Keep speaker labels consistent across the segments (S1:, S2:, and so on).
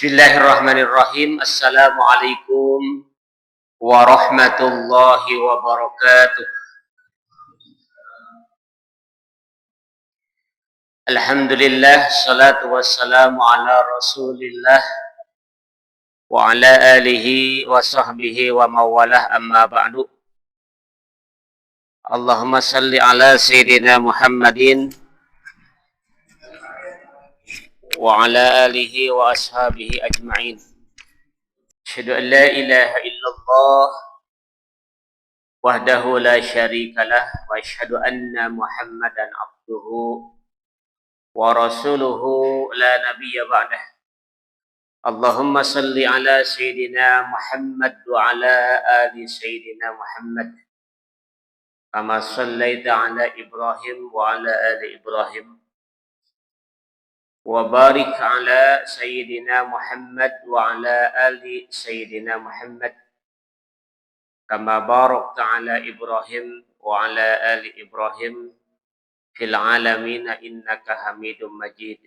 S1: Bismillahirrahmanirrahim. Assalamualaikum warahmatullahi wabarakatuh. Alhamdulillah, salatu wassalamu ala rasulillah wa ala alihi wa sahbihi wa mawalah, amma ba'du. Allahumma salli ala sayyidina Muhammadin wa ala alihi wa ashabihi ajma'in. Asyhadu an la ilaha illallah wahdahu la syarikalah wa asyhadu anna Muhammadan abduhu wa rasuluhu la nabiyya ba'dah. Allahumma salli ala sayyidina Muhammad wa ala ali sayyidina Muhammad kama sallaita ala Ibrahim wa ala ali Ibrahim wa barik ala sayyidina Muhammad wa ala ali sayyidina Muhammad kama barakta ala Ibrahim wa ala ali Ibrahim fil alamin innaka Hamidum Majid.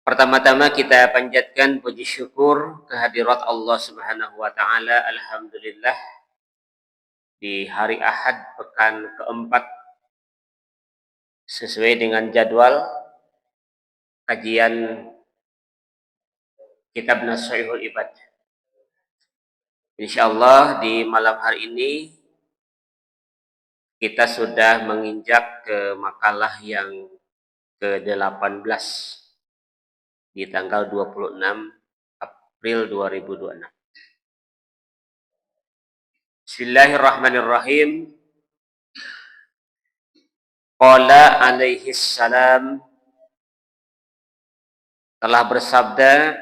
S1: Pertama-tama kita panjatkan puji syukur kehadirat Allah Subhanahu wa taala. Alhamdulillah, di hari Ahad pekan keempat sesuai dengan jadwal kajian kitab Nashihul Ibad. Insyaallah di malam hari ini kita sudah menginjak ke makalah yang ke-18 di tanggal 26 April 2026. Bismillahirrahmanirrahim. Qala alaihi salam, telah bersabda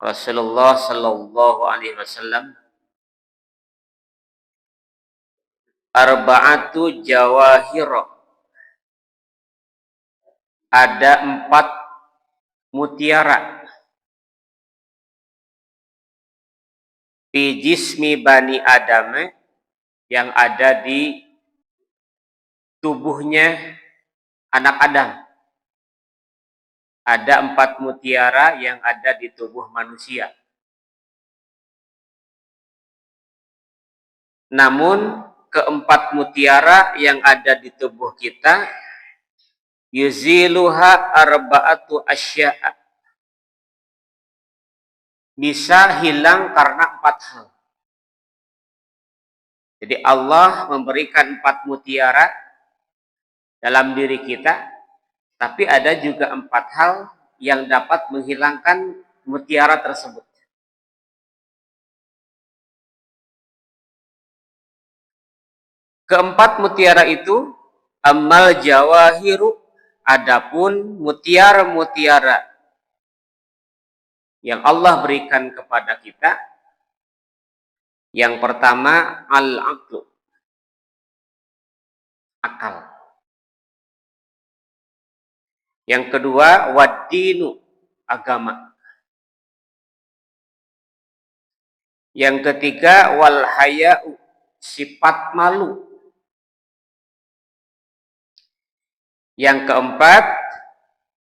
S1: Rasulullah sallallahu alaihi wasallam, arba'atu jawahir, ada 4 mutiara fi jismi bani Adam, yang ada di tubuhnya anak Adam. Ada 4 mutiara yang ada di tubuh manusia. Namun keempat mutiara yang ada di tubuh kita, yuziluha arba'atu asya'a, bisa hilang karena 4 hal. Jadi Allah memberikan 4 mutiara dalam diri kita, tapi ada juga 4 hal yang dapat menghilangkan mutiara tersebut. Keempat mutiara itu, amal jawahiru, adapun mutiara-mutiara yang Allah berikan kepada kita, yang pertama al-aqlu, akal. Yang kedua wad-dinu, agama. Yang ketiga wal haya'u, sifat malu. Yang keempat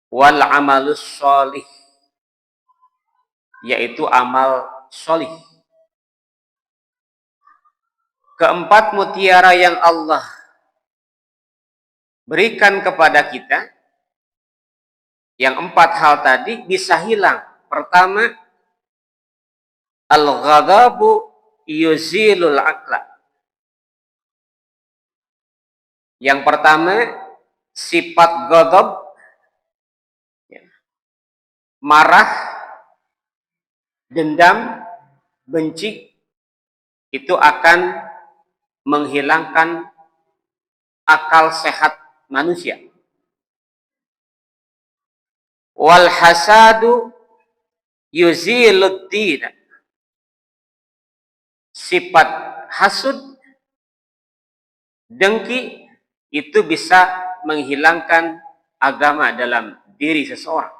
S1: wal amalus sholih, yaitu amal sholih. Keempat mutiara yang Allah berikan kepada kita, yang 4 hal tadi bisa hilang. Pertama, al-ghadabu yuzilul aqla. Yang pertama, sifat ghadab, marah, dendam, benci, itu akan menghilangkan akal sehat manusia. Wal hasadu yuzilud din, sifat hasud, dengki, itu bisa menghilangkan agama dalam diri seseorang.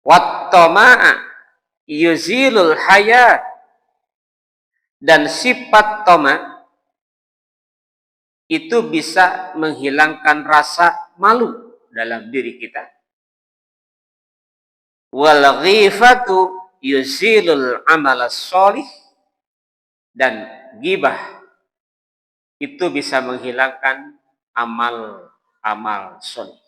S1: Wat tama'a yuzilul hayat, dan sifat tama itu bisa menghilangkan rasa malu dalam diri kita. Wal ghifatu yusilul amal sholih, dan ghibah itu bisa menghilangkan amal sholih.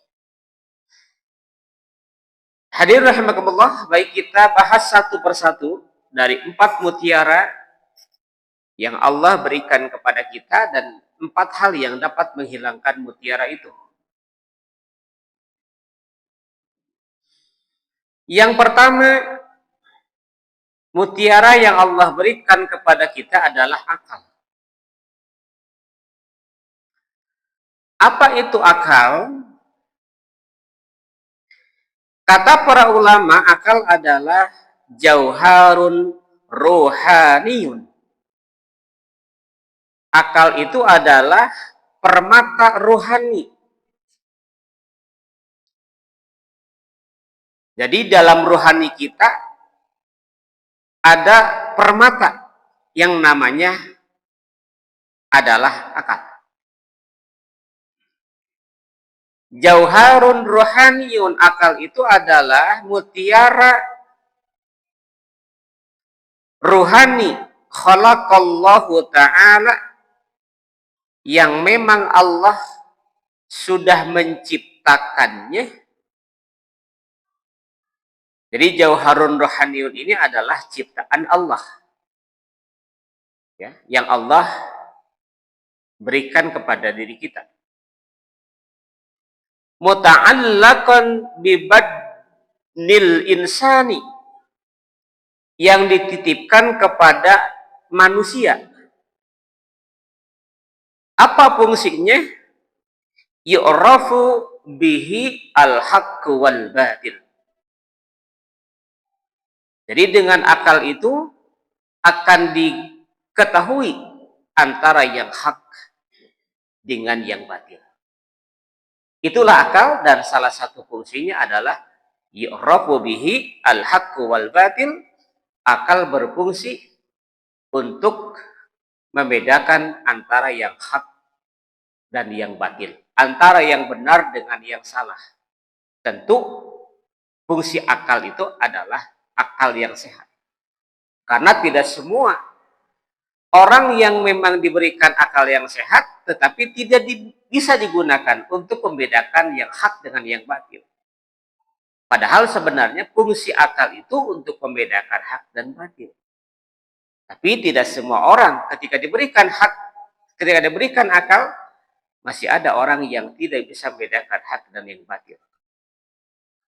S1: Hadirin rahimakumullah, baik kita bahas satu persatu dari 4 mutiara yang Allah berikan kepada kita dan 4 hal yang dapat menghilangkan mutiara itu. Yang pertama, mutiara yang Allah berikan kepada kita adalah akal. Apa itu akal? Kata para ulama, akal adalah jauharun rohaniyun. Akal itu adalah permata rohani. Jadi dalam rohani kita ada permata yang namanya adalah akal. Jauharun rohaniyun, akal itu adalah mutiara rohani khalaqallahu ta'ala yang memang Allah sudah menciptakannya. Jadi jauharun rohaniyun ini adalah ciptaan Allah, ya, yang Allah berikan kepada diri kita. Muta'allaqan bibadnil insani, yang dititipkan kepada manusia. Apa fungsinya? Yu'rafu bihi al-haqq wal batil. Jadi dengan akal itu akan diketahui antara yang hak dengan yang batil. Itulah akal, dan salah satu fungsinya adalah yu'rafu bihi al-haqq wal batil. Akal berfungsi untuk membedakan antara yang hak dan yang batil, antara yang benar dengan yang salah. Tentu fungsi akal itu adalah akal yang sehat. Karena tidak semua orang yang memang diberikan akal yang sehat, tetapi tidak bisa digunakan untuk membedakan yang hak dengan yang batil. Padahal sebenarnya fungsi akal itu untuk membedakan hak dan batil. Tapi tidak semua orang ketika diberikan hak, ketika diberikan akal, masih ada orang yang tidak bisa membedakan hak dan yang batil.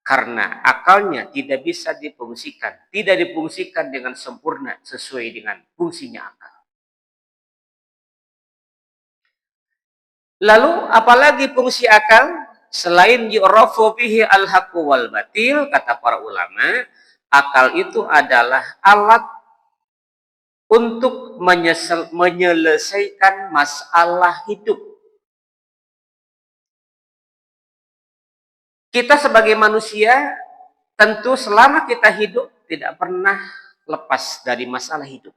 S1: Karena akalnya tidak bisa difungsikan, tidak difungsikan dengan sempurna sesuai dengan fungsinya akal. Lalu apalagi fungsi akal? Selain yu'rafu bihi al-haqqu wal batil, kata para ulama, akal itu adalah alat untuk menyelesaikan masalah hidup. Kita sebagai manusia, tentu selama kita hidup tidak pernah lepas dari masalah hidup.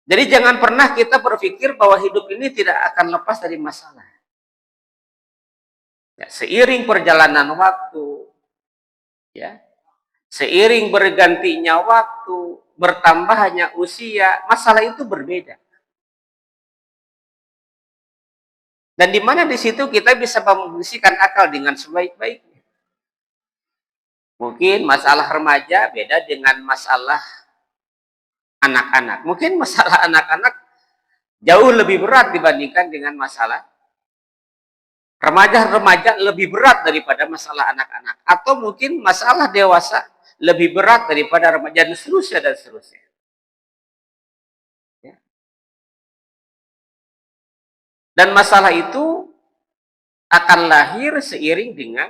S1: Jadi jangan pernah kita berpikir bahwa hidup ini tidak akan lepas dari masalah. Ya, seiring perjalanan waktu, ya, seiring bergantinya waktu, bertambahnya usia, masalah itu berbeda. Dan di mana di situ kita bisa memfungsikan akal dengan sebaik-baiknya. Mungkin masalah remaja beda dengan masalah anak-anak. Mungkin masalah anak-anak jauh lebih berat dibandingkan dengan masalah remaja lebih berat daripada masalah anak-anak. Atau mungkin masalah dewasa lebih berat daripada remaja, dan seterusnya dan seterusnya. Ya. Dan masalah itu akan lahir seiring dengan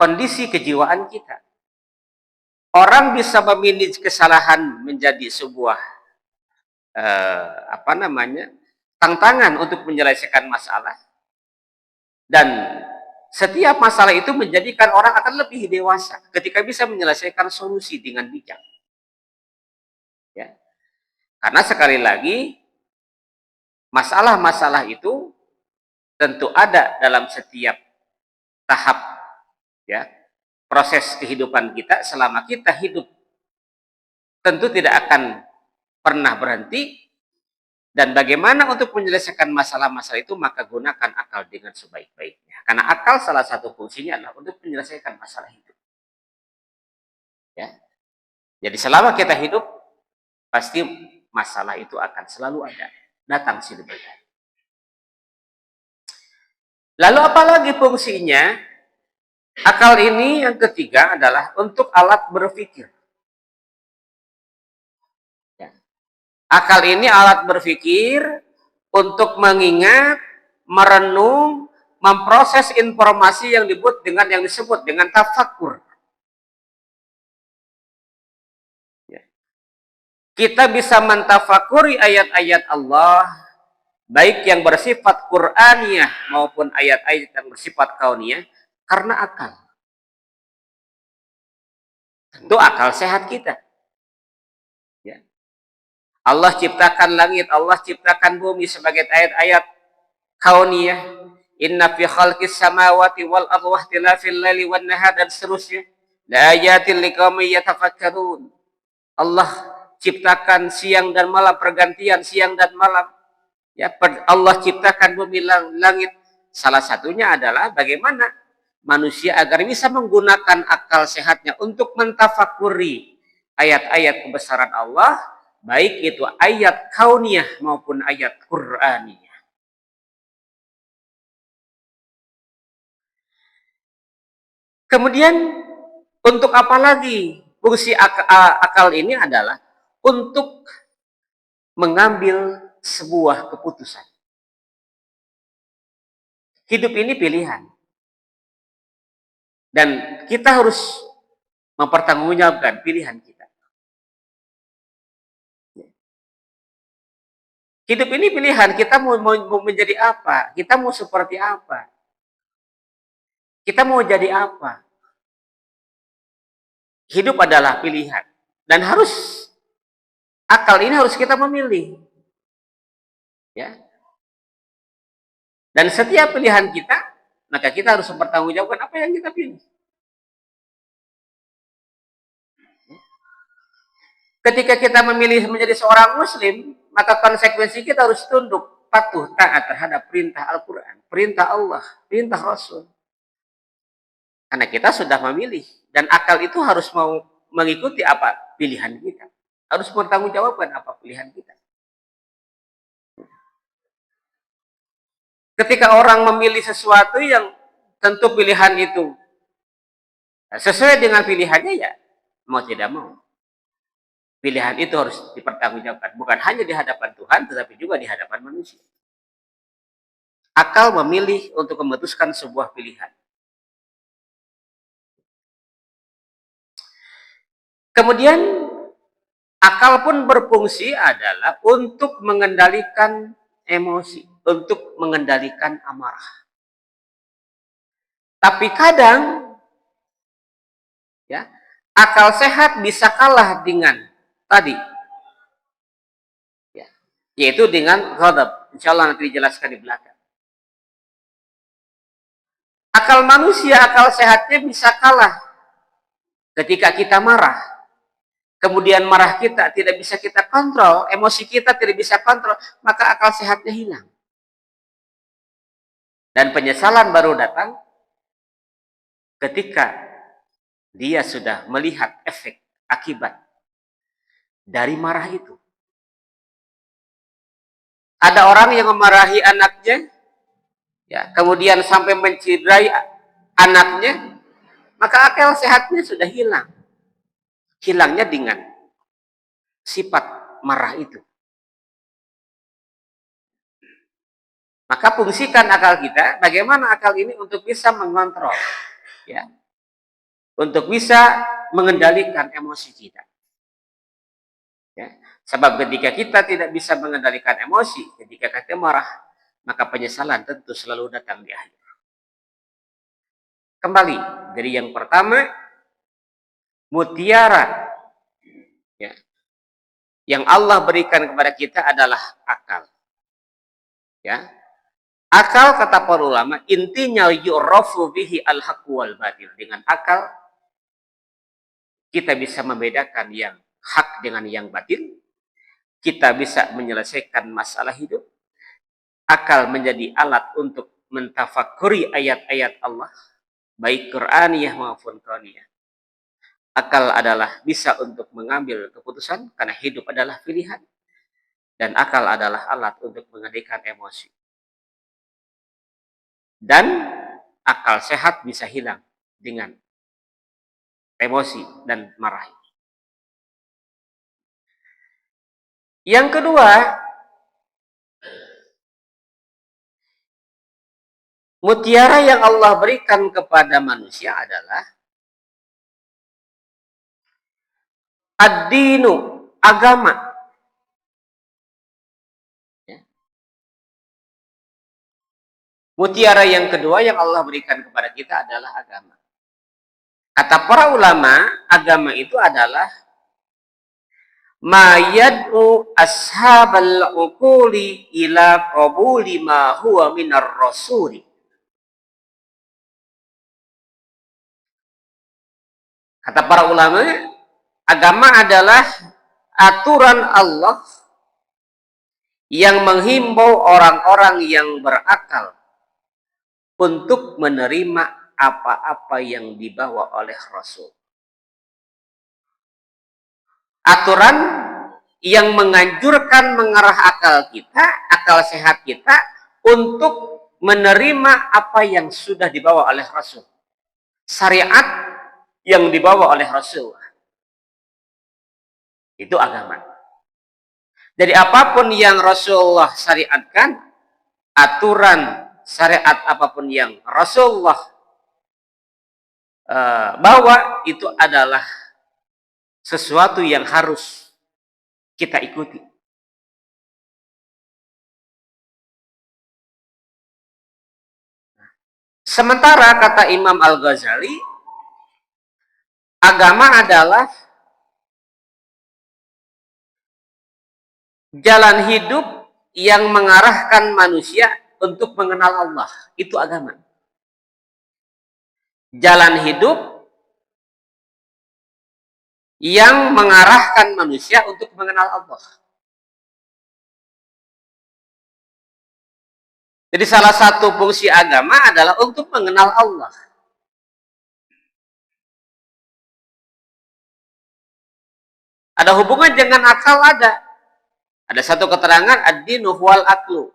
S1: kondisi kejiwaan kita. Orang bisa memilih kesalahan menjadi sebuah tantangan untuk menyelesaikan masalah, dan setiap masalah itu menjadikan orang akan lebih dewasa ketika bisa menyelesaikan solusi dengan bijak. Ya. Karena sekali lagi, masalah-masalah itu tentu ada dalam setiap tahap, ya, proses kehidupan kita. Selama kita hidup tentu tidak akan pernah berhenti. Dan bagaimana untuk menyelesaikan masalah-masalah itu, maka gunakan akal dengan sebaik-baiknya. Karena akal salah satu fungsinya adalah untuk menyelesaikan masalah hidup. Ya. Jadi selama kita hidup, pasti masalah itu akan selalu ada. Datang silih berganti. Lalu apalagi fungsinya? Akal ini yang ketiga adalah untuk alat berpikir. Ya. Akal ini alat berpikir untuk mengingat, merenung, memproses informasi yang disebut dengan tafakur. Ya. Kita bisa mentafakuri ayat-ayat Allah, baik yang bersifat Qur'aniyah maupun ayat-ayat yang bersifat kauniyah, karena akal. Tentu akal sehat kita. Ya. Allah ciptakan langit, Allah ciptakan bumi sebagai ayat-ayat kauniyah. Inna fi khalqis samawati wal ardi wa ikhtilafil laili wan nahar, dan seterusnya. La ayatin liqaumin yatafakkarun. Allah ciptakan siang dan malam, pergantian siang dan malam. Ya, Allah ciptakan bumi langit. Salah satunya adalah bagaimana manusia agar bisa menggunakan akal sehatnya untuk mentafakuri ayat-ayat kebesaran Allah, baik itu ayat kauniyah maupun ayat Qur'aniyah. Kemudian untuk apa lagi? Fungsi akal ini adalah untuk mengambil sebuah keputusan. Hidup ini pilihan. Dan kita harus mempertanggungjawabkan pilihan kita. Hidup ini pilihan, kita mau menjadi apa? Kita mau seperti apa? Kita mau jadi apa? Hidup adalah pilihan. Dan akal ini harus kita memilih. Ya. Dan setiap pilihan kita, maka kita harus mempertanggungjawabkan apa yang kita pilih. Ketika kita memilih menjadi seorang muslim, maka konsekuensi kita harus tunduk, patuh, taat terhadap perintah Al-Quran, perintah Allah, perintah Rasul. Karena kita sudah memilih. Dan akal itu harus mau mengikuti apa pilihan kita. Harus bertanggungjawabkan apa pilihan kita. Ketika orang memilih sesuatu yang tentu pilihan itu sesuai dengan pilihannya, ya mau tidak mau. Pilihan itu harus dipertanggungjawabkan. Bukan hanya di hadapan Tuhan, tetapi juga di hadapan manusia. Akal memilih untuk memutuskan sebuah pilihan. Kemudian akal pun berfungsi adalah untuk mengendalikan emosi, untuk mengendalikan amarah. Tapi kadang ya, akal sehat bisa kalah dengan tadi. Ya, yaitu dengan ghadab. Insyaallah nanti dijelaskan di belakang. Akal manusia, akal sehatnya bisa kalah ketika kita marah. Kemudian marah kita tidak bisa kita kontrol, emosi kita tidak bisa kontrol, maka akal sehatnya hilang. Dan penyesalan baru datang ketika dia sudah melihat efek akibat dari marah itu. Ada orang yang memarahi anaknya, ya, kemudian sampai menciderai anaknya, maka akal sehatnya sudah hilang. Hilangnya dengan sifat marah itu. Maka fungsikan akal kita, bagaimana akal ini untuk bisa mengontrol, ya, untuk bisa mengendalikan emosi kita. Ya. Sebab ketika kita tidak bisa mengendalikan emosi, ketika kita marah, maka penyesalan tentu selalu datang di akhir. Kembali dari yang pertama, mutiara, ya, yang Allah berikan kepada kita adalah akal. Ya. Akal, kata para ulama, intinya yu'rafu bihi al-haq wal batil. Dengan akal kita bisa membedakan yang hak dengan yang batil. Kita bisa menyelesaikan masalah hidup. Akal menjadi alat untuk mentafakuri ayat-ayat Allah, baik Qur'aniyah maupun kauniyah. Akal adalah bisa untuk mengambil keputusan karena hidup adalah pilihan. Dan akal adalah alat untuk mengendalikan emosi. Dan akal sehat bisa hilang dengan emosi dan marah. Yang kedua, mutiara yang Allah berikan kepada manusia adalah ad-dinu, agama. Mutiara yang kedua yang Allah berikan kepada kita adalah agama. Kata para ulama, agama itu adalah ma yad'u ashabal uquli ila qabuli ma huwa minar rasuli. Kata para ulama, agama adalah aturan Allah yang menghimbau orang-orang yang berakal untuk menerima apa-apa yang dibawa oleh Rasul. Aturan yang menganjurkan mengarah akal kita, akal sehat kita, untuk menerima apa yang sudah dibawa oleh Rasul. Syariat yang dibawa oleh Rasul. Itu agama. Jadi apapun yang Rasulullah syariatkan, aturan syariat apapun yang Rasulullah bawa, itu adalah sesuatu yang harus kita ikuti. Sementara kata Imam Al-Ghazali, agama adalah jalan hidup yang mengarahkan manusia untuk mengenal Allah. Itu agama. Jalan hidup yang mengarahkan manusia untuk mengenal Allah. Jadi salah satu fungsi agama adalah untuk mengenal Allah. Ada hubungan dengan akal, ada. Ada satu keterangan, ad-dinu huwal aqlu.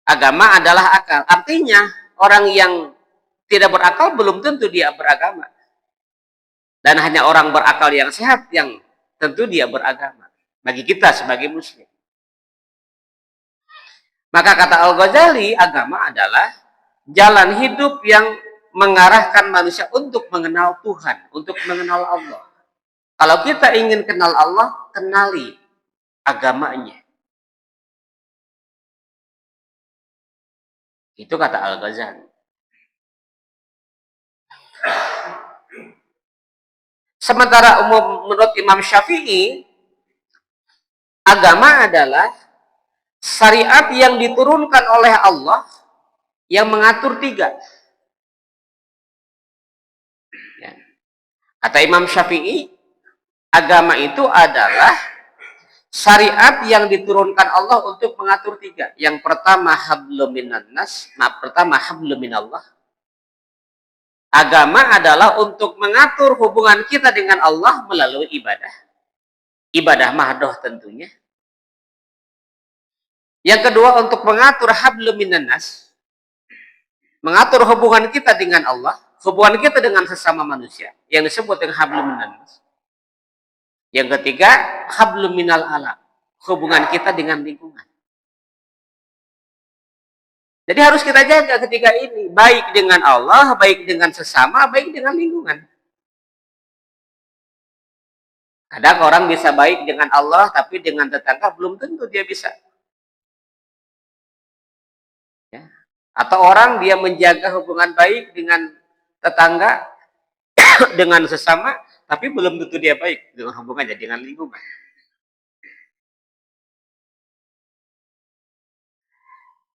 S1: Agama adalah akal. Artinya, orang yang tidak berakal belum tentu dia beragama. Dan hanya orang berakal yang sehat yang tentu dia beragama. Bagi kita sebagai muslim. Maka kata Al-Ghazali, agama adalah jalan hidup yang mengarahkan manusia untuk mengenal Tuhan, untuk mengenal Allah. Kalau kita ingin kenal Allah, kenali agamanya. Itu kata Al-Ghazali. Sementara menurut Imam Syafi'i, agama adalah syariat yang diturunkan oleh Allah yang mengatur 3. Ya. Kata Imam Syafi'i, agama itu adalah syariat yang diturunkan Allah untuk mengatur 3. Yang pertama hablum minan nas, pertama hablum minallah. Agama adalah untuk mengatur hubungan kita dengan Allah melalui ibadah. Ibadah mahdoh tentunya. Yang kedua untuk mengatur hablum minan nas. Mengatur hubungan kita dengan Allah, hubungan kita dengan sesama manusia yang disebut dengan hablum minan nas. Yang ketiga, hablum minal alam, hubungan kita dengan lingkungan. Jadi harus kita jaga ketiga ini, baik dengan Allah, baik dengan sesama, baik dengan lingkungan. Kadang orang bisa baik dengan Allah, tapi dengan tetangga belum tentu dia bisa. Ya. Atau orang dia menjaga hubungan baik dengan tetangga, dengan sesama, tapi belum tentu dia baik dengan hubungannya dengan lingkungan.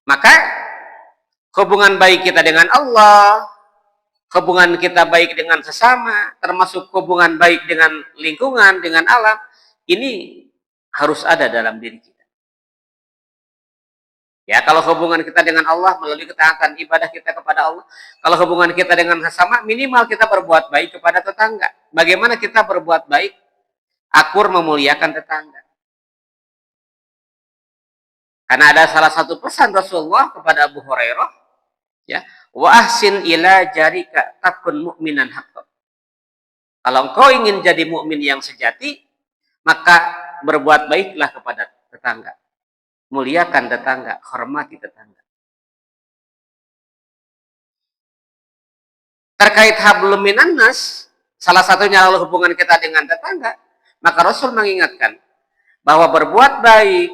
S1: Maka hubungan baik kita dengan Allah, hubungan kita baik dengan sesama, termasuk hubungan baik dengan lingkungan, dengan alam, ini harus ada dalam diri kita. Ya, kalau hubungan kita dengan Allah melalui ketaatan ibadah kita kepada Allah, kalau hubungan kita dengan sesama, minimal kita berbuat baik kepada tetangga. Bagaimana kita berbuat baik? Akur memuliakan tetangga. Karena ada salah satu pesan Rasulullah kepada Abu Hurairah, ya, wa ahsin ila jarika takun mu'minan haqqan. Kalau engkau ingin jadi mukmin yang sejati, maka berbuat baiklah kepada tetangga. Muliakan tetangga, hormati tetangga. Terkait hablum minan nas, salah satunya adalah hubungan kita dengan tetangga, maka Rasul mengingatkan bahwa berbuat baik,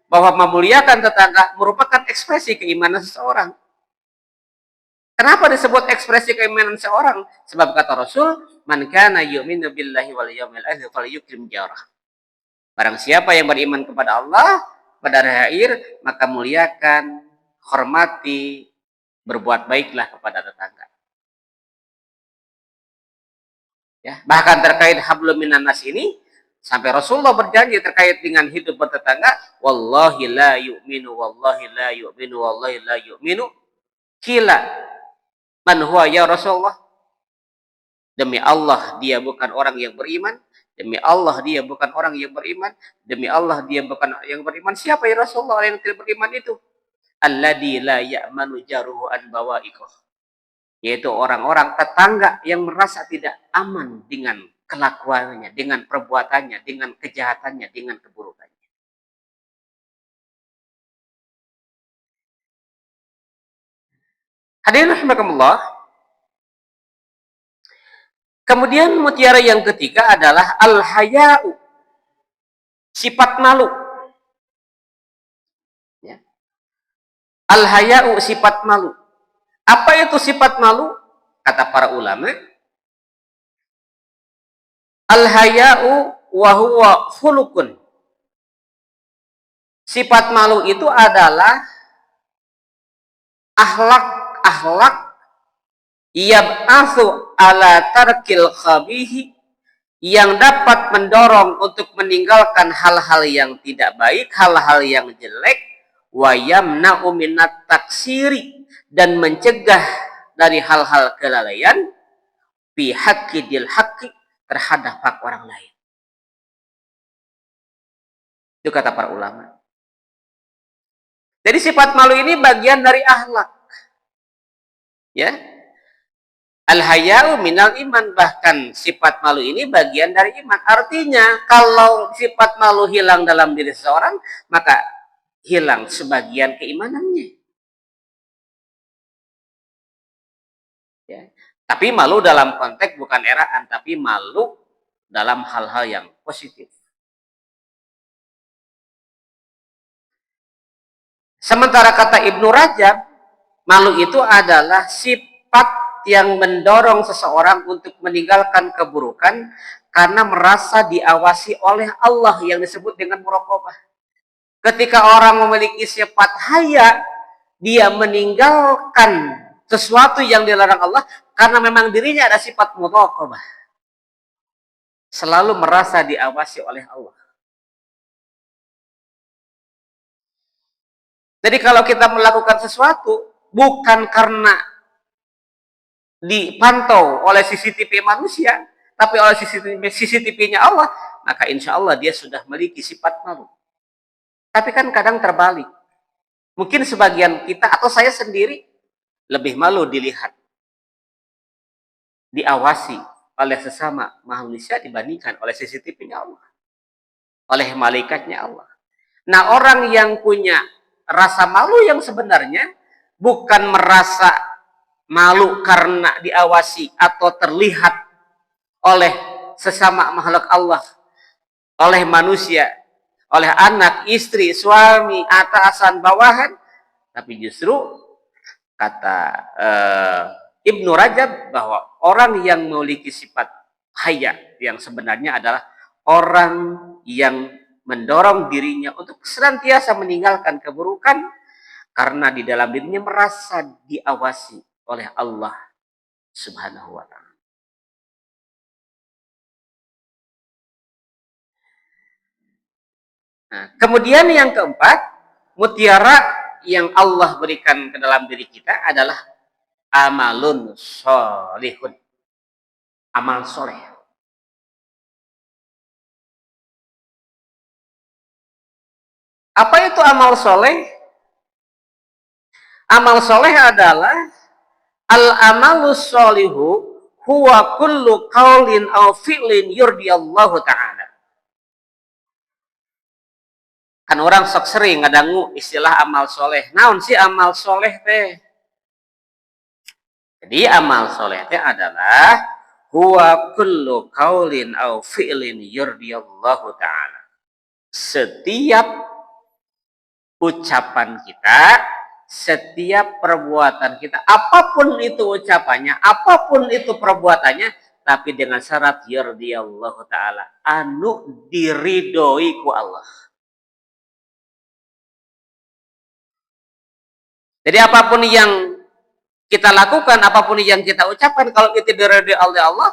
S1: bahwa memuliakan tetangga merupakan ekspresi keimanan seseorang. Kenapa disebut ekspresi keimanan seseorang? Sebab kata Rasul, man kana yu'minu billahi wal yawmil akhir falyukrim jarah. Barang siapa yang beriman kepada Allah pada hari akhir, maka muliakan, hormati, berbuat baiklah kepada tetangga. Ya, bahkan terkait hablum minan nas ini, sampai Rasulullah berjanji terkait dengan hidup bertetangga, wallahi la yu'minu, wallahi la yu'minu, wallahi la yu'minu. Kila man huwa ya Rasulullah. Demi Allah dia bukan orang yang beriman, demi Allah dia bukan orang yang beriman, demi Allah dia bukan yang beriman. Siapa ya Rasulullah yang tidak beriman itu? Alladzi la ya'manu jaruhu an bawa'iqah. Yaitu orang-orang tetangga yang merasa tidak aman dengan kelakuannya, dengan perbuatannya, dengan kejahatannya, dengan keburukannya. Hadirin rahimakumullah. Kemudian mutiara yang ketiga adalah al-haya'u, sifat malu. Ya. Al-haya'u, sifat malu. Apa itu sifat malu? Kata para ulama, al-haya'u wa huwa khuluqun. Sifat malu itu adalah akhlak yab'atsu ala tarkil khabihi, yang dapat mendorong untuk meninggalkan hal-hal yang tidak baik, hal-hal yang jelek, wa yamna'u minat taksiri, dan mencegah dari hal-hal kelalaian, fi haqqidil haqqi, terhadap hak orang lain. Itu kata para ulama. Jadi sifat malu ini bagian dari akhlak. Ya. Al-haya'u minal iman, bahkan sifat malu ini bagian dari iman. Artinya kalau sifat malu hilang dalam diri seseorang, maka hilang sebagian keimanannya. Ya. Tapi malu dalam konteks bukan eraan, tapi malu dalam hal-hal yang positif. Sementara kata Ibnu Rajab, malu itu adalah sifat yang mendorong seseorang untuk meninggalkan keburukan karena merasa diawasi oleh Allah, yang disebut dengan muraqabah. Ketika orang memiliki sifat haya, dia meninggalkan sesuatu yang dilarang Allah karena memang dirinya ada sifat muraqabah. Selalu merasa diawasi oleh Allah. Jadi kalau kita melakukan sesuatu bukan karena dipantau oleh CCTV manusia, tapi oleh CCTV-nya Allah, maka insya Allah dia sudah memiliki sifat malu. Tapi kan kadang terbalik. Mungkin sebagian kita atau saya sendiri lebih malu dilihat, diawasi oleh sesama manusia dibandingkan oleh CCTV-nya Allah, oleh malaikatnya Allah. Nah, orang yang punya rasa malu yang sebenarnya bukan merasa malu karena diawasi atau terlihat oleh sesama makhluk Allah, oleh manusia, oleh anak, istri, suami, atasan, bawahan, tapi justru kata Ibnu Rajab bahwa orang yang memiliki sifat haya yang sebenarnya adalah orang yang mendorong dirinya untuk senantiasa meninggalkan keburukan Karena di dalam dirinya merasa diawasi oleh Allah Subhanahu wa taala. Nah, kemudian yang keempat, mutiara yang Allah berikan ke dalam diri kita adalah amalun solihun. Amal soleh. Apa itu amal soleh? Amal soleh adalah al-amalus solihu huwa kullu qaulin aw fi'lin yurdiyallahu ta'ala. Kan orang sok sering ngadangu istilah amal soleh. Naon sih amal soleh teh? Jadi amal soleh teh adalah huwa kullu qaulin aw fi'lin yurdiyallahu ta'ala. Setiap ucapan kita, setiap perbuatan kita, apapun itu ucapannya, apapun itu perbuatannya, tapi dengan syarat yurdiyallahu ta'ala, anu diridhoi ku Allah. Jadi apapun yang kita lakukan, apapun yang kita ucapkan, kalau itu diridhoi oleh Allah,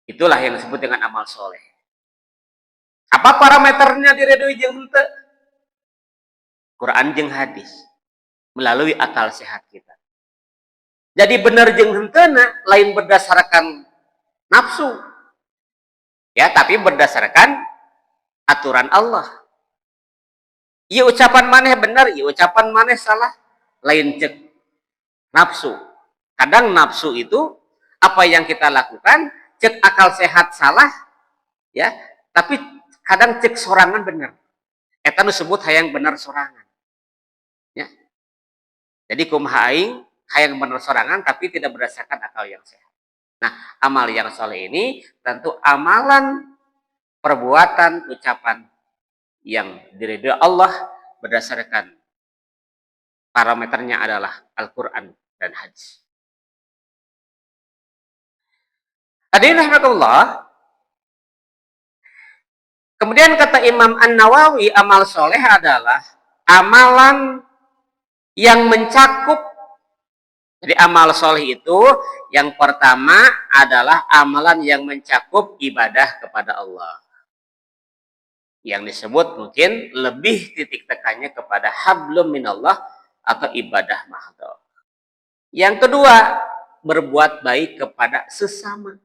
S1: itulah yang disebut dengan amal soleh. Apa parameternya diridhoi jeung henteu? Quran jeung hadis melalui akal sehat kita. Jadi benar jeung henteuna lain berdasarkan nafsu. Ya, tapi berdasarkan aturan Allah. Ieu ucapan maneh benar, ieu ucapan maneh salah, lain cek nafsu. Kadang nafsu itu apa yang kita lakukan cek akal sehat salah, ya, tapi kadang cek sorangan benar. Eta nu sebut hayang benar sorangan. Ya. Jadi kumaha aing hayang benar sorangan tapi tidak berdasarkan akal yang sehat. Nah, amal yang soleh ini tentu amalan perbuatan ucapan yang diridhoi Allah berdasarkan parameternya adalah Al-Quran dan hadis. Hadirin rahimakumullah. Kemudian kata Imam An-Nawawi, amal soleh adalah amalan yang mencakup. Jadi amal soleh itu yang pertama adalah amalan yang mencakup ibadah kepada Allah. Yang disebut mungkin lebih titik tekannya kepada hablum minallah atau ibadah mahdhah. Yang kedua, berbuat baik kepada sesama.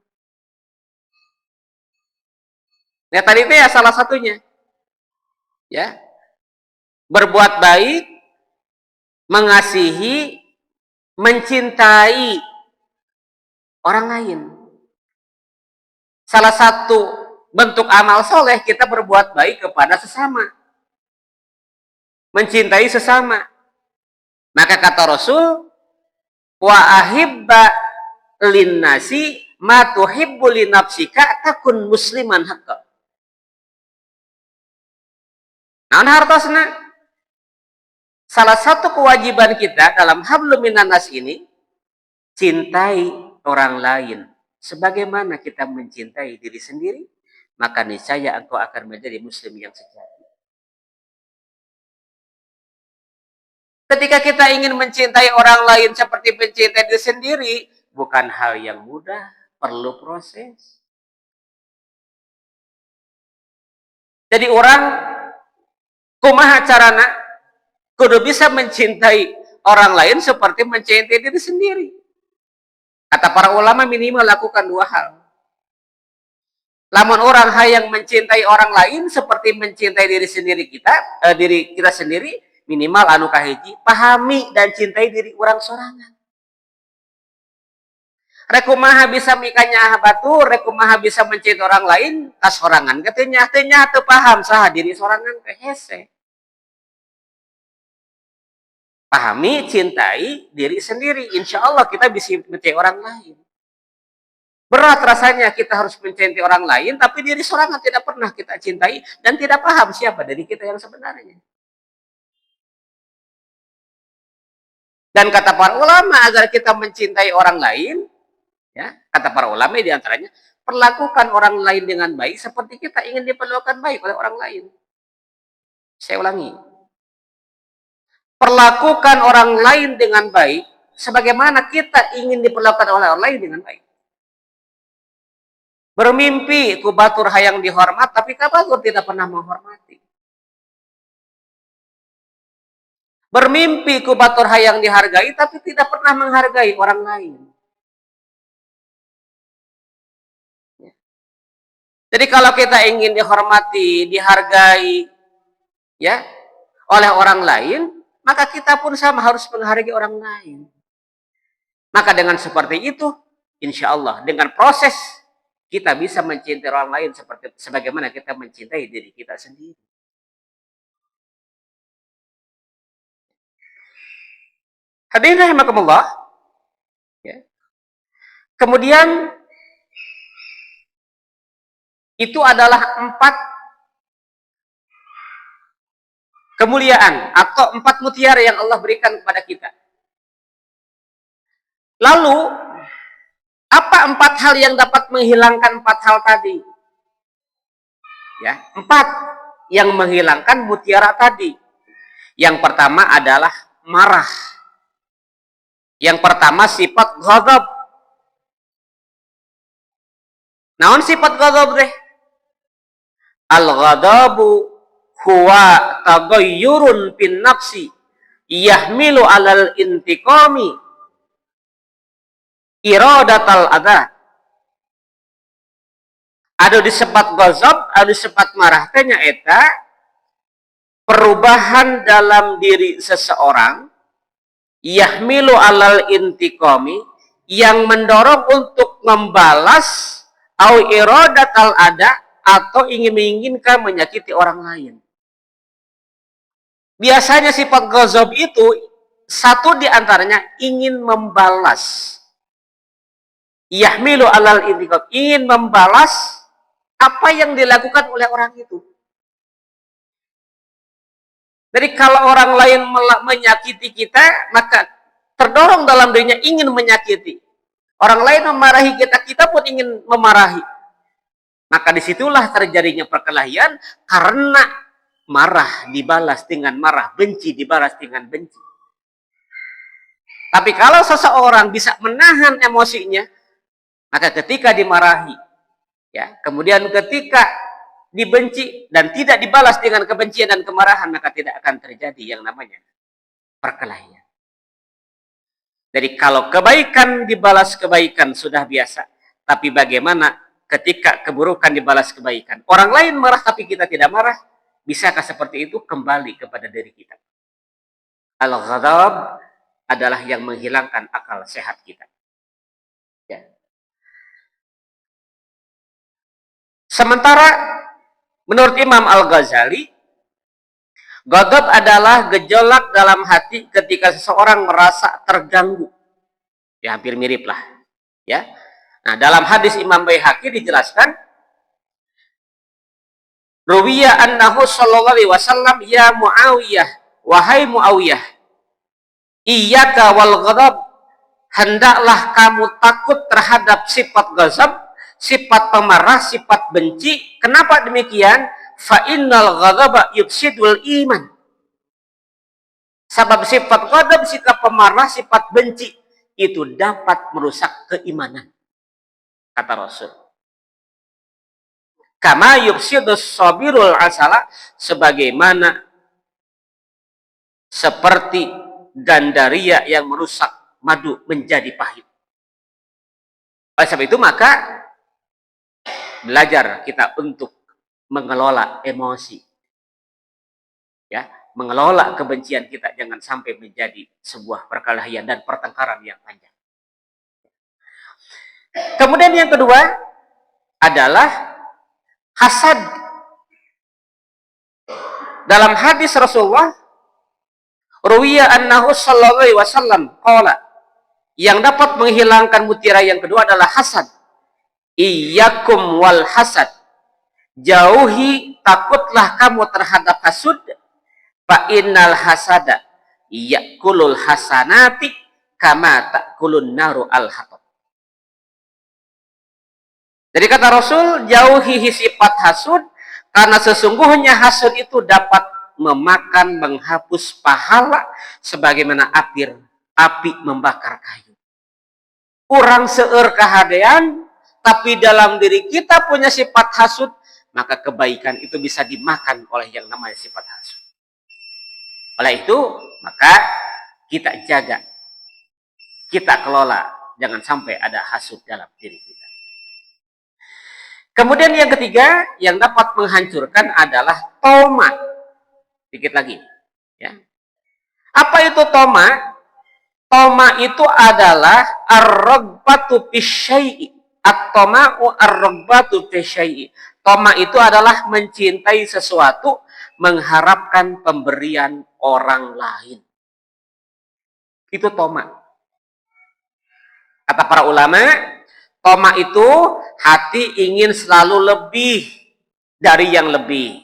S1: Nah, tadi itu ya salah satunya. Ya. Berbuat baik, mengasihi, mencintai orang lain. Salah satu bentuk amal soleh kita berbuat baik kepada sesama. Mencintai sesama. Maka kata Rasul, wa ahibba linnasi ma tuhibbu li nafsika takun musliman haqqa. Naon hartosna? Salah satu kewajiban kita dalam hablum minan nas ini, cintai orang lain sebagaimana kita mencintai diri sendiri, maka niscaya engkau akan menjadi muslim yang sejati. Ketika kita ingin mencintai orang lain seperti mencintai diri sendiri, bukan hal yang mudah, perlu proses. Jadi orang kumaha carana kudu bisa mencintai orang lain seperti mencintai diri sendiri. Kata para ulama minimal lakukan dua hal. Lamun orang hayang mencintai orang lain seperti mencintai diri sendiri diri kita sendiri, minimal anu kahiji pahami dan cintai diri orang sorangan. Rekumaha bisa mikanya batur, rekumaha bisa mencintai orang lain kasorangan katanya teu paham saha diri sorangan teh hese. Pahami, cintai diri sendiri. Insya Allah kita bisa mencintai orang lain. Berat rasanya kita harus mencintai orang lain, tapi diri sorangan tidak pernah kita cintai dan tidak paham siapa diri kita yang sebenarnya. Dan kata para ulama, agar kita mencintai orang lain, ya, kata para ulama diantaranya, perlakukan orang lain dengan baik seperti kita ingin diperlakukan baik oleh orang lain. Saya ulangi. Perlakukan orang lain dengan baik sebagaimana kita ingin diperlakukan oleh orang lain dengan baik. Bermimpi ku batur hayang dihormat, tapi ka batur tidak pernah menghormati. Bermimpi ku batur hayang dihargai, tapi tidak pernah menghargai orang lain. Jadi kalau kita ingin dihormati, dihargai, ya, oleh orang lain, maka kita pun sama harus menghargai orang lain. Maka dengan seperti itu, insya Allah dengan proses kita bisa mencintai orang lain seperti sebagaimana kita mencintai diri kita sendiri. Hadirin rahimakumullah. Ya. Kemudian itu adalah 4 kemuliaan atau 4 mutiara yang Allah berikan kepada kita. Lalu apa 4 hal yang dapat menghilangkan 4 hal tadi? Ya, 4 yang menghilangkan mutiara tadi. Yang pertama adalah marah. Yang pertama sifat ghadab. Naon sifat ghadab teh? Al-ghadabu huwa taghayyurun fin nafsi yahmilu alal intiqami iradatal adha. Ada disebut ghadab, ada disebut marah teh nyaeta perubahan dalam diri seseorang yahmilu alal intiqami yang mendorong untuk membalas au iradatal adha atau menginginkan menyakiti orang lain. Biasanya sifat ghadab itu satu di antaranya ingin membalas. Yahmilu alal intiqam, ingin membalas apa yang dilakukan oleh orang itu. Jadi kalau orang lain menyakiti kita, maka terdorong dalam dirinya ingin menyakiti. Orang lain memarahi kita, kita pun ingin memarahi. Maka disitulah terjadinya perkelahian karena marah dibalas dengan marah, benci dibalas dengan benci. Tapi kalau seseorang bisa menahan emosinya, maka ketika dimarahi, ya, kemudian ketika dibenci dan tidak dibalas dengan kebencian dan kemarahan, maka tidak akan terjadi yang namanya perkelahian. Jadi kalau kebaikan dibalas kebaikan sudah biasa, tapi bagaimana ketika keburukan dibalas kebaikan? Orang lain marah tapi kita tidak marah, bisakah seperti itu? Kembali kepada diri kita. Al-ghadab adalah yang menghilangkan akal sehat kita. Ya. Sementara menurut Imam Al-Ghazali, ghadab adalah gejolak dalam hati ketika seseorang merasa terganggu. Ya, hampir mirip lah. Ya. Nah, dalam hadis Imam Baihaqi dijelaskan, Ruwiya annahu sallallahu alaihi wasallam ya Muawiyah, wahai Muawiyah, iyyaka wal ghadab, hendaklah kamu takut terhadap sifat ghadab, sifat pemarah, sifat benci. Kenapa demikian? Fa innal ghadaba yufsidul iman. Sebab sifat ghadab, sifat pemarah, sifat benci itu dapat merusak keimanan. Kata Rasul. Kama yufsidus sabirul asala, sebagaimana seperti gandaria yang merusak madu menjadi pahit. Oleh sebab itu maka belajar kita untuk mengelola emosi. Ya, mengelola kebencian kita jangan sampai menjadi sebuah perkelahian dan pertengkaran yang panjang. Kemudian yang kedua adalah hasad. Dalam hadis Rasulullah, ruwiya annahu sallallahu alaihi wasallam qala, yang dapat menghilangkan mutiara yang kedua adalah hasad. Iyyakum wal hasad, jauhi, takutlah kamu terhadap hasud. Fa innal hasada yakulul hasanati kama takulun naru al hatab. Jadi kata Rasul, jauhi sifat hasud, karena sesungguhnya hasud itu dapat memakan, menghapus pahala sebagaimana api membakar kayu. Kurang seueur kahadean, tapi dalam diri kita punya sifat hasud, maka kebaikan itu bisa dimakan oleh yang namanya sifat hasud. Oleh itu, maka kita jaga, kita kelola, jangan sampai ada hasud dalam diri kita. Kemudian yang ketiga, yang dapat menghancurkan adalah toma. Dikit lagi. Ya. Apa itu toma? Toma itu adalah ar-ragbatu fisyai'i. At-toma'u ar-ragbatu fisyai'i. Toma itu adalah mencintai sesuatu, mengharapkan pemberian orang lain. Itu toma. Kata para ulama, toma itu hati ingin selalu lebih dari yang lebih.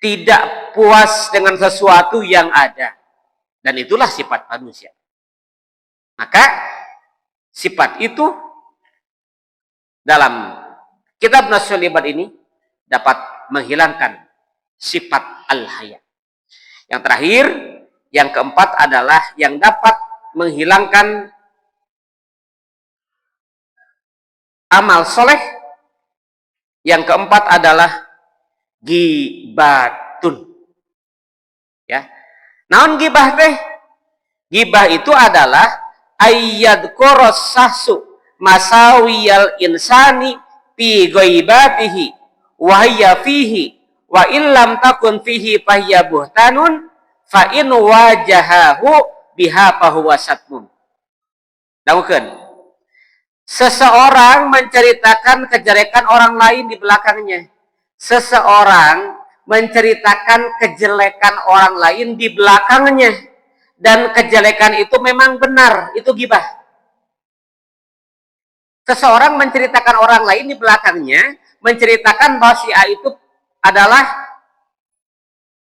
S1: Tidak puas dengan sesuatu yang ada. Dan itulah sifat manusia. Maka sifat itu dalam kitab Nasul Ibad ini dapat menghilangkan sifat al-haya. Yang terakhir, yang keempat adalah yang dapat menghilangkan amal soleh. Yang keempat adalah gibatun. Ya. Naon gibah teh? Gibah itu adalah ayyadkuros sahsu masawiyal insani fi ghaibatihi wa hiya fihi wa illam takun fihi fahiya buhtanun fa in wajahahu biha fahuwa satmun. Daukeun. Seseorang menceritakan kejelekan orang lain di belakangnya. Seseorang menceritakan kejelekan orang lain di belakangnya. Dan kejelekan itu memang benar. Itu gibah. Seseorang menceritakan orang lain di belakangnya. Menceritakan bahwa si A itu adalah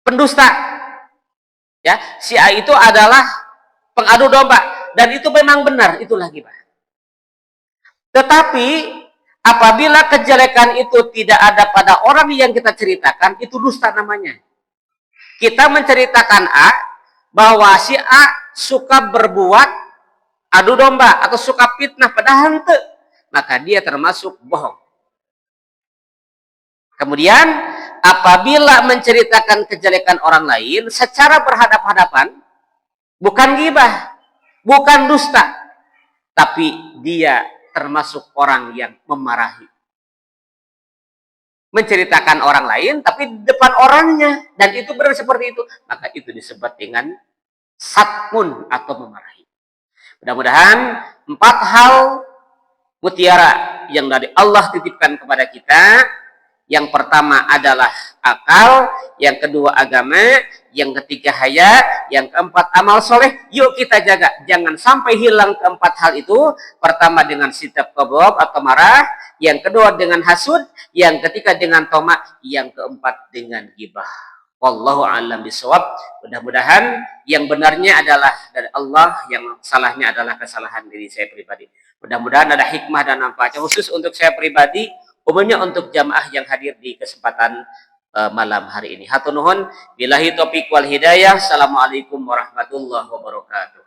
S1: pendusta. Ya, si A itu adalah pengadu domba. Dan itu memang benar. Itulah gibah. Tetapi apabila kejelekan itu tidak ada pada orang yang kita ceritakan, itu dusta namanya. Kita menceritakan A, bahwa si A suka berbuat adu domba atau suka fitnah padahal henteu, maka dia termasuk bohong. Kemudian apabila menceritakan kejelekan orang lain secara berhadap-hadapan, bukan gibah, bukan dusta, tapi dia termasuk orang yang memarahi. Menceritakan orang lain tapi di depan orangnya, dan itu benar seperti itu, maka itu disebut dengan satmun atau memarahi. Mudah-mudahan 4 hal mutiara yang dari Allah titipkan kepada kita. Yang pertama adalah akal, yang kedua agama, yang ketiga haya, yang keempat amal soleh. Yuk kita jaga, jangan sampai hilang keempat hal itu. Pertama dengan sikap ghadab atau marah, yang kedua dengan hasud, yang ketiga dengan toma, yang keempat dengan ghibah. Wallahu a'lam bishawab. Mudah-mudahan yang benarnya adalah dari Allah, yang salahnya adalah kesalahan diri saya pribadi. Mudah-mudahan ada hikmah dan manfaatnya khusus untuk saya pribadi, umumnya untuk jamaah yang hadir di kesempatan malam hari ini. Hatur nuhun, billahi taufiq wal hidayah. Assalamualaikum warahmatullahi wabarakatuh.